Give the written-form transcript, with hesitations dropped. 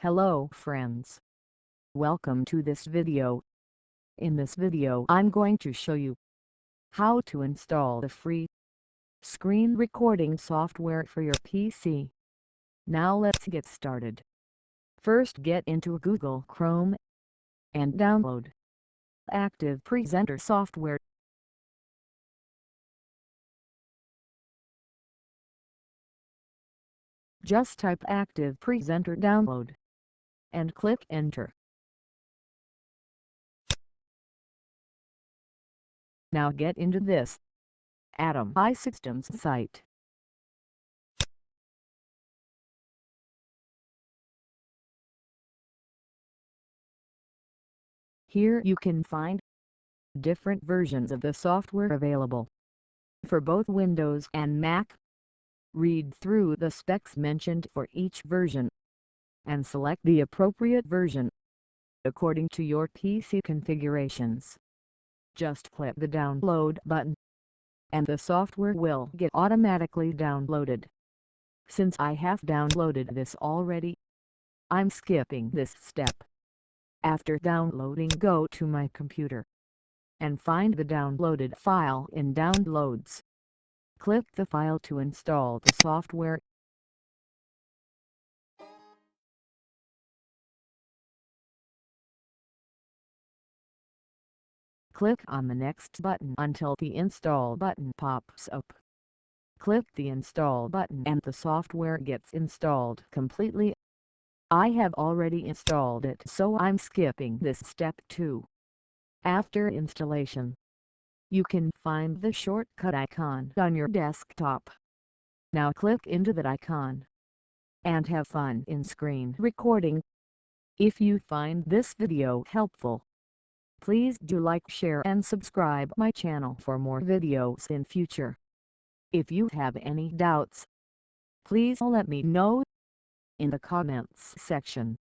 Hello friends. Welcome to this video. In this video I'm going to show you how to install the free screen recording software for your PC. Now let's get started. First get into Google Chrome and download Active Presenter software. Just type Active Presenter download and click enter. Now get into this Atomi Systems site. Here you can find different versions of the software available for both Windows and Mac. Read through the specs mentioned for each version and select the appropriate version according to your PC configurations. Just click the download button and the software will get automatically downloaded. Since I have downloaded this already, I'm skipping this step. After downloading, go to my computer and find the downloaded file in Downloads. Click the file to install the software. Click on the Next button until the Install button pops up. Click the Install button and the software gets installed completely. I have already installed it, so I'm skipping this step too. After installation, you can find the shortcut icon on your desktop. Now click into that icon and have fun in screen recording. If you find this video helpful, please do like, share and subscribe my channel for more videos in future. If you have any doubts, please let me know in the comments section.